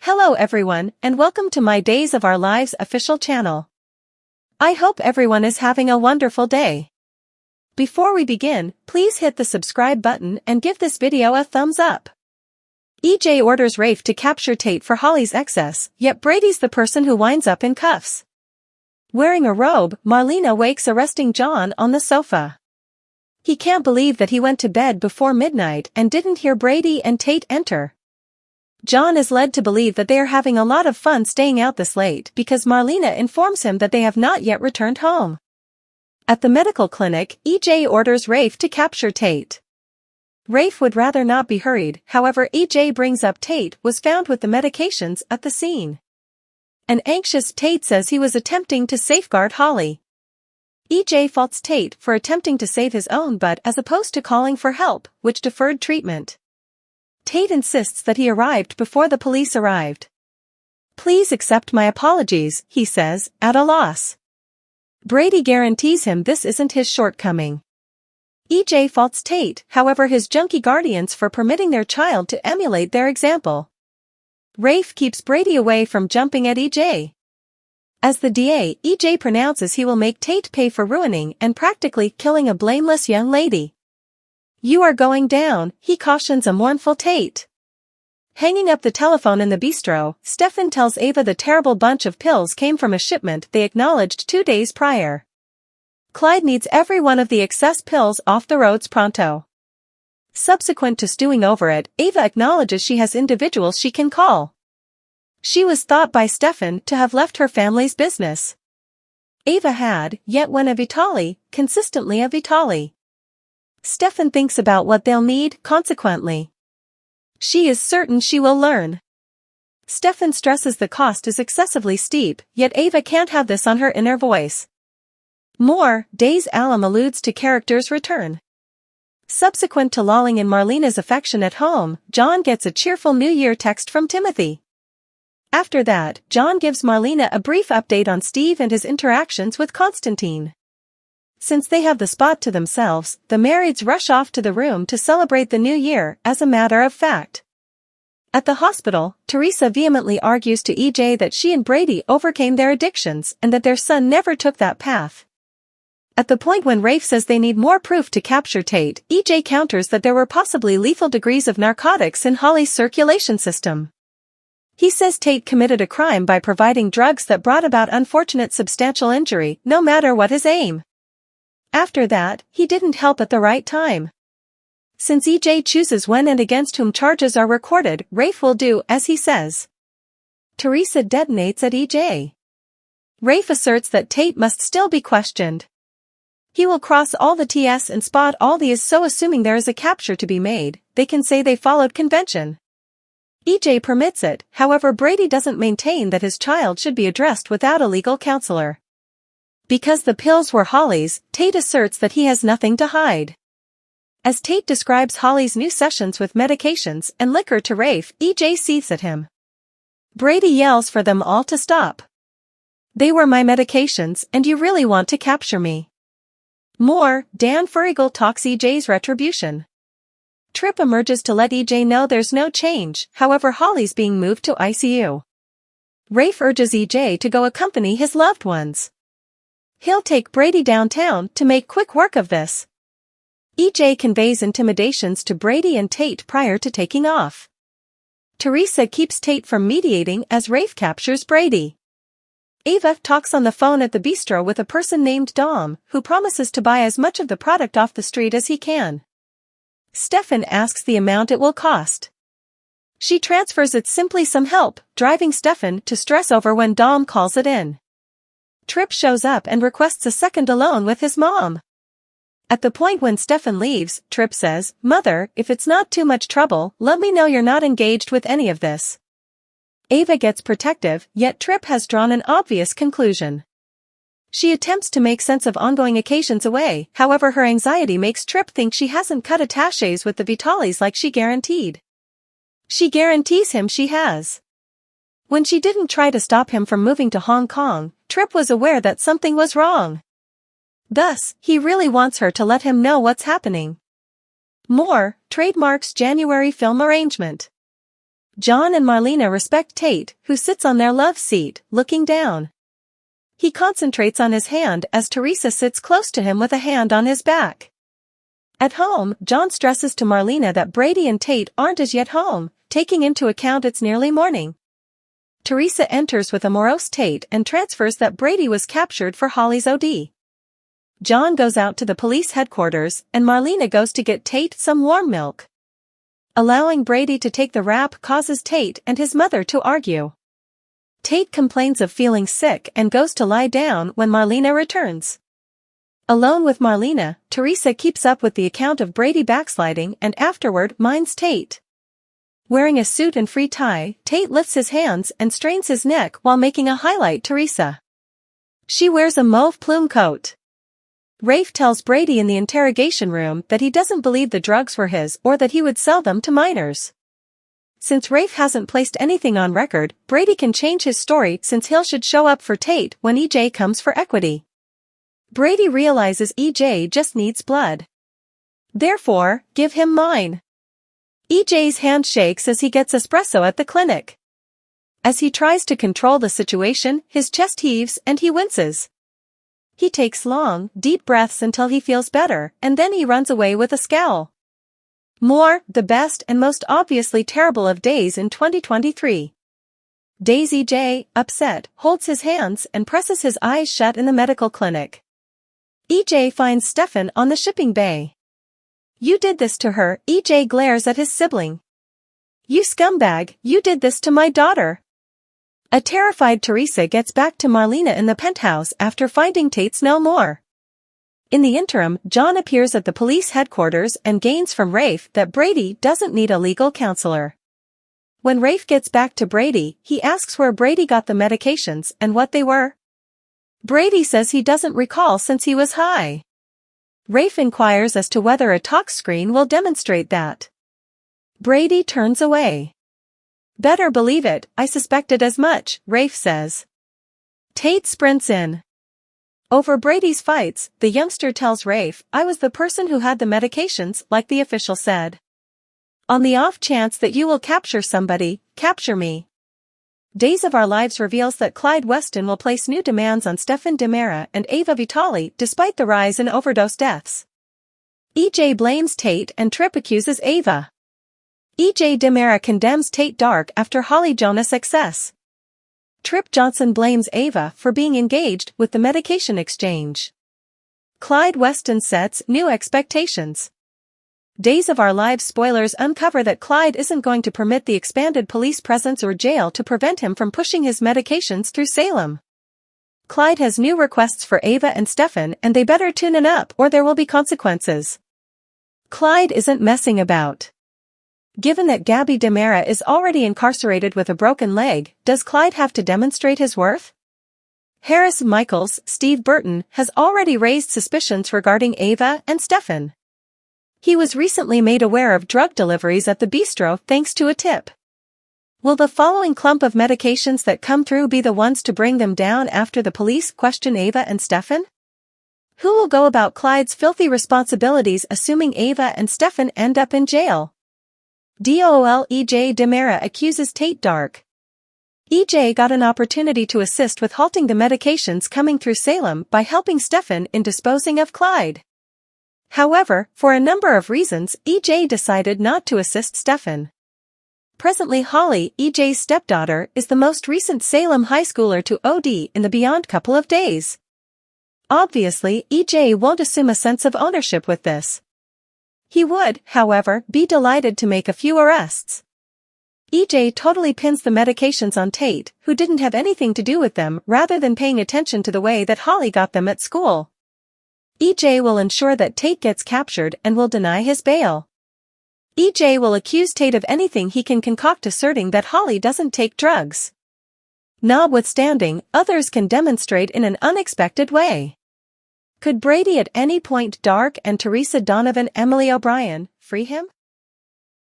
Hello everyone, and welcome to my Days of Our Lives official channel. I hope everyone is having a wonderful day. Before we begin, please hit the subscribe button and give this video a thumbs up. EJ orders Rafe to capture Tate for Holly's excess, yet Brady's the person who winds up in cuffs. Wearing a robe, Marlena wakes arresting John on the sofa. He can't believe that he went to bed before midnight and didn't hear Brady and Tate enter. John is led to believe that they are having a lot of fun staying out this late because Marlena informs him that they have not yet returned home. At the medical clinic, EJ orders Rafe to capture Tate. Rafe would rather not be hurried, however EJ brings up Tate was found with the medications at the scene. An anxious Tate says he was attempting to safeguard Holly. EJ faults Tate for attempting to save his own butt as opposed to calling for help, which deferred treatment. Tate insists that he arrived before the police arrived. "Please accept my apologies," he says, at a loss. Brady guarantees him this isn't his shortcoming. EJ faults Tate, however, his junkie guardians for permitting their child to emulate their example. Rafe keeps Brady away from jumping at EJ. As the DA, EJ pronounces he will make Tate pay for ruining and practically killing a blameless young lady. "You are going down," he cautions a mournful Tate. Hanging up the telephone in the bistro, Stefan tells Ava the terrible bunch of pills came from a shipment they acknowledged 2 days prior. Clyde needs every one of the excess pills off the roads pronto. Subsequent to stewing over it, Ava acknowledges she has individuals she can call. She was thought by Stefan to have left her family's business. Ava had, yet when a Vitali, consistently a Vitali. Stefan thinks about what they'll need, consequently. She is certain she will learn. Stefan stresses the cost is excessively steep, yet Ava can't have this on her inner voice. More, Days Alum alludes to character's return. Subsequent to lolling in Marlena's affection at home, John gets a cheerful New Year text from Timothy. After that, John gives Marlena a brief update on Steve and his interactions with Constantine. Since they have the spot to themselves, the marrieds rush off to the room to celebrate the new year, as a matter of fact. At the hospital, Teresa vehemently argues to EJ that she and Brady overcame their addictions and that their son never took that path. At the point when Rafe says they need more proof to capture Tate, EJ counters that there were possibly lethal degrees of narcotics in Holly's circulation system. He says Tate committed a crime by providing drugs that brought about unfortunate substantial injury, no matter what his aim. After that, he didn't help at the right time. Since EJ chooses when and against whom charges are recorded, Rafe will do as he says. Teresa detonates at EJ. Rafe asserts that Tate must still be questioned. He will cross all the T's and spot all the I's, so assuming there is a capture to be made, they can say they followed convention. EJ permits it, however Brady doesn't maintain that his child should be addressed without a legal counselor. Because the pills were Holly's, Tate asserts that he has nothing to hide. As Tate describes Holly's new sessions with medications and liquor to Rafe, EJ seethes at him. Brady yells for them all to stop. "They were my medications and you really want to capture me." More, Dan Furigel talks EJ's retribution. Tripp emerges to let EJ know there's no change, however Holly's being moved to ICU. Rafe urges EJ to go accompany his loved ones. He'll take Brady downtown to make quick work of this. EJ conveys intimidations to Brady and Tate prior to taking off. Teresa keeps Tate from mediating as Rafe captures Brady. Ava talks on the phone at the bistro with a person named Dom, who promises to buy as much of the product off the street as he can. Stefan asks the amount it will cost. She transfers it simply some help, driving Stefan to stress over when Dom calls it in. Tripp shows up and requests a second alone with his mom. At the point when Stefan leaves, Tripp says, "Mother, if it's not too much trouble, let me know you're not engaged with any of this." Ava gets protective, yet Tripp has drawn an obvious conclusion. She attempts to make sense of ongoing occasions away, however her anxiety makes Tripp think she hasn't cut attaches with the Vitalis like she guaranteed. She guarantees him she has. When she didn't try to stop him from moving to Hong Kong, Tripp was aware that something was wrong. Thus, he really wants her to let him know what's happening. More, trademarks January film arrangement. John and Marlena respect Tate, who sits on their love seat, looking down. He concentrates on his hand as Teresa sits close to him with a hand on his back. At home, John stresses to Marlena that Brady and Tate aren't as yet home, taking into account it's nearly morning. Teresa enters with a morose Tate and transfers that Brady was captured for Holly's OD. John goes out to the police headquarters and Marlena goes to get Tate some warm milk. Allowing Brady to take the rap causes Tate and his mother to argue. Tate complains of feeling sick and goes to lie down when Marlena returns. Alone with Marlena, Teresa keeps up with the account of Brady backsliding and afterward minds Tate. Wearing a suit and free tie, Tate lifts his hands and strains his neck while making a highlight Teresa. She wears a mauve plume coat. Rafe tells Brady in the interrogation room that he doesn't believe the drugs were his or that he would sell them to minors. Since Rafe hasn't placed anything on record, Brady can change his story since he should show up for Tate when EJ comes for equity. Brady realizes EJ just needs blood. Therefore, give him mine. EJ's hand shakes as he gets espresso at the clinic. As he tries to control the situation, his chest heaves and he winces. He takes long, deep breaths until he feels better, and then he runs away with a scowl. The best and most obviously terrible of days in 2023. Daisy J, upset, holds his hands and presses his eyes shut in the medical clinic. EJ finds Stefan on the shipping bay. You did this to her, EJ glares at his sibling. You scumbag, you did this to my daughter. A terrified Teresa gets back to Marlena in the penthouse after finding Tate's no more. In the interim, John appears at the police headquarters and gains from Rafe that Brady doesn't need a legal counselor. When Rafe gets back to Brady, he asks where Brady got the medications and what they were. Brady says he doesn't recall since he was high. Rafe inquires as to whether a talk screen will demonstrate that. Brady turns away. Better believe it, I suspected as much, Rafe says. Tate sprints in. Over Brady's fights, the youngster tells Rafe, I was the person who had the medications, like the official said. On the off chance that you will capture somebody, capture me. Days of Our Lives reveals that Clyde Weston will place new demands on Stefan DiMera and Ava Vitali despite the rise in overdose deaths. EJ blames Tate and Tripp accuses Ava. EJ DiMera condemns Tate Dark after Holly Jonas' excess. Tripp Johnson blames Ava for being engaged with the medication exchange. Clyde Weston sets new expectations. Days of Our Lives spoilers uncover that Clyde isn't going to permit the expanded police presence or jail to prevent him from pushing his medications through Salem. Clyde has new requests for Ava and Stefan and they better tune it up or there will be consequences. Clyde isn't messing about. Given that Gabby DiMera is already incarcerated with a broken leg, does Clyde have to demonstrate his worth? Harris Michaels, Steve Burton, has already raised suspicions regarding Ava and Stefan. He was recently made aware of drug deliveries at the bistro thanks to a tip. Will the following clump of medications that come through be the ones to bring them down after the police question Ava and Stefan? Who will go about Clyde's filthy responsibilities assuming Ava and Stefan end up in jail? EJ DiMera accuses Tate Dark. EJ got an opportunity to assist with halting the medications coming through Salem by helping Stefan in disposing of Clyde. However, for a number of reasons, EJ decided not to assist Stefan. Presently Holly, EJ's stepdaughter, is the most recent Salem high schooler to OD in the beyond couple of days. Obviously, EJ won't assume a sense of ownership with this. He would, however, be delighted to make a few arrests. EJ totally pins the medications on Tate, who didn't have anything to do with them, rather than paying attention to the way that Holly got them at school. EJ will ensure that Tate gets captured and will deny his bail. EJ will accuse Tate of anything he can concoct asserting that Holly doesn't take drugs. Notwithstanding, others can demonstrate in an unexpected way. Could Brady at any point Dark and Teresa Donovan Emily O'Brien free him?